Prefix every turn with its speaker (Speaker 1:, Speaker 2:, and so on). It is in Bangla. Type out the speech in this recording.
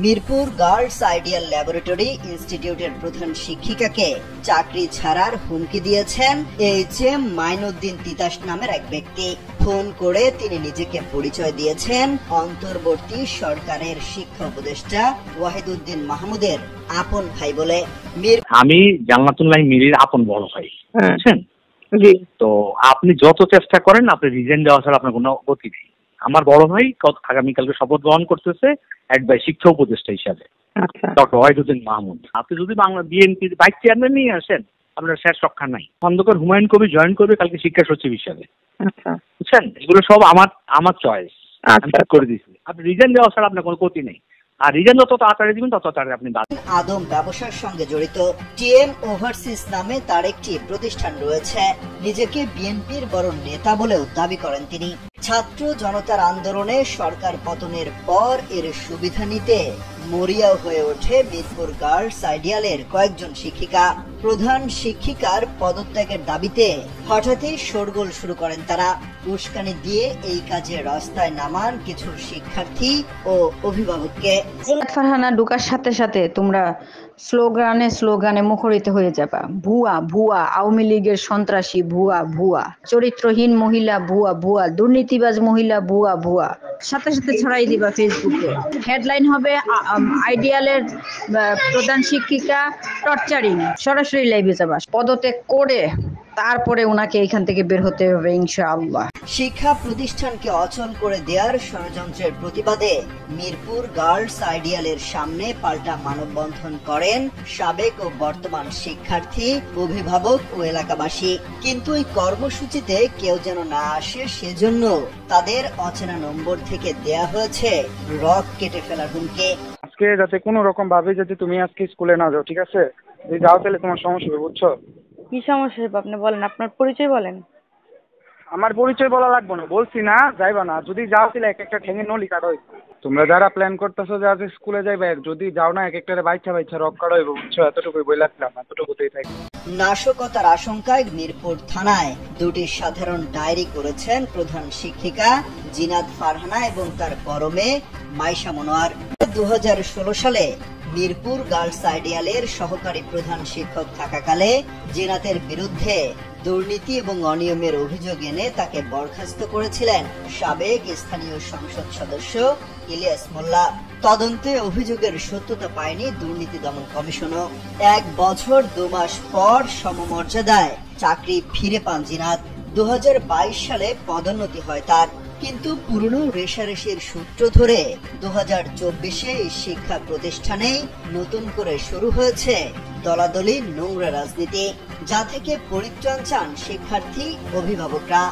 Speaker 1: মিরপুর গার্লস আইডিয়াল ল্যাবরেটরি ইনস্টিটিউটের প্রধান শিক্ষিকাকে চাকরি ছাড়ার হুমকি দিয়েছেন এইচ.এম. মাইনুদ্দিন তিতাস নামের এক ব্যক্তি। ফোন করে তিনি নিজেকে পরিচয় দিয়েছেন অন্তর্বর্তী সরকারের শিক্ষা উপদেষ্টা ওয়াহিদুদ্দিন মাহমুদের আপন ভাই বলে।
Speaker 2: আমি জান্নাতুল্লাহ মিরির আপন বড় ভাই, বুঝছেন? তো আপনি যত চেষ্টা করেন, আপনি রিজাইন দেওয়া ছাড়া আপনার কোনো গতি নেই। আমার বড় ভাই আগামীকালকে শপথ গ্রহণ করতেছে শিক্ষা উপদেষ্টা হিসাবে, ডক্টর ওয়াহিদুদ্দিন মাহমুদ। আপনি যদি বাংলা বিএনপির ভাইস চেয়ারম্যান নিয়ে আসেন, আপনার শেষ রক্ষা নাই। খন্দকার হুমায়ুন কবির জয়েন করবে কালকে শিক্ষা সচিব হিসাবে, বুঝছেন? এগুলো সব আমার চয়েস, আমি করে দিচ্ছি। আপনি রিজাইন দেওয়া ছাড়া আপনার কোনো গতি নেই। আর রিজাইন যত তাড়াতাড়ি দিবেন তত তাড়াতাড়ি আপনি
Speaker 1: আদম ব্যবসার সঙ্গে জড়িত টিএম ওভারসিজ নামে তার একটি প্রতিষ্ঠান রয়েছে। নিজেকে বিএনপির বড় নেতা বলেও দাবি করেন তিনি। ছাত্র জনতার আন্দোলনে সরকার পতনের পর এর সুবিধা নিতে মরিয়া হয়ে ওঠে মিরপুর গার্লস আইডিয়ালের কয়েকজন শিক্ষিকা। প্রধান শিক্ষিকার পদত্যাগের দাবিতে হঠাৎই শোরগোল শুরু করেন তারা। উস্কানি দিয়ে এই কাজে রাস্তায় নামান কিছু শিক্ষার্থী ও অভিভাবককে।
Speaker 3: ফারহানা ঢোকার সাথে সাথে তোমরা স্লোগানে মুখরিত হয়ে যাবা। ভুয়া ভুয়া, আওয়ামী লীগের সন্ত্রাসী ভুয়া ভুয়া, চরিত্রহীন মহিলা ভুয়া ভুয়া, দুর্নীতিবাজ মহিলা ভুয়া ভুয়া, সাথে সাথে ছড়াই দিবা ফেসবুকে। হেডলাইন হবে আইডিয়ালের প্রধান শিক্ষিকা টর্চারিং। সরাসরি লাইভে যাবা, পদত্যাগ করে তারপরে ওনাকে এখান থেকে বের হতে হবে ইনশাআল্লাহ।
Speaker 1: শিক্ষা প্রতিষ্ঠানকে অচল করে দেওয়ার ষড়যন্ত্রের প্রতিবাদে মিরপুর গার্লস আইডিয়ালের সামনে পাল্টা মানববন্ধন করেন সাবেক ও বর্তমান শিক্ষার্থী, অভিভাবক ও এলাকাবাসী। কিন্তু এই কর্মসূচিতে কেউ যেন না আসে, সেজন্য তাদের অচেনা নম্বর থেকে দেয়া হয়েছে রক কেটে ফেলার হুমকি।
Speaker 4: আজকে যাতে কোনো রকম ভাবে যদি তুমি আজকে স্কুলে না যাও, ঠিক আছে? যদি যাও তাহলে তোমার সমস্যা হবে, বুঝছো?
Speaker 5: কি সমস্যা হবে আপনি বলেন, আপনার পরিচয় বলেন।
Speaker 4: আমার পরিচয় বলা লাগবে না, বলছি না যাইবা না। যদি যাও তাহলে এক একটা ঠেঙে নলি কাটা হইবে। তোমরা যারা প্ল্যান করতেছো যে আজ স্কুলে যাইবে, যদি যাও না এক একটা বাইচা রক কাটা হইবে, বুঝছো? এতটুকুই বই লাগলাম, এতটুকুতেই থাকি।
Speaker 1: নাশকতার আশঙ্কায় মিরপুর থানায় দুটি সাধারণ ডায়েরি করেছেন প্রধান শিক্ষিকা জিনাত ফারহানা এবং তার বড় মেয়ে মাইশা মনোয়ার। 2016 সালে মিরপুর গার্লস আইডিয়ালের সহকারী প্রধান শিক্ষক থাকাকালে জিনাতের বিরুদ্ধে দুর্নীতি এবং অনিয়মের অভিযোগ এনে তাকে বরখাস্ত করেছিলেন সাবেক স্থানীয় সংসদ সদস্য ইলিয়াস মোল্লা। তদন্তে অভিযোগের সত্যতা পায়নি দুর্নীতি দমন কমিশনও। 1 বছর 2 মাস পর সমমর্যাদায় চাকরি ফিরে পান জিনাত। 2022 সালে পদোন্নতি হয় তার। কিন্তু পুরনো রেশারেশির সূত্র ধরে 2024-এ শিক্ষা প্রতিষ্ঠানেই নতুন করে শুরু হয়েছে দলাদলি নোংরা রাজনীতি, যা থেকে পরিত্রাণ চান শিক্ষার্থী, অভিভাবকরা।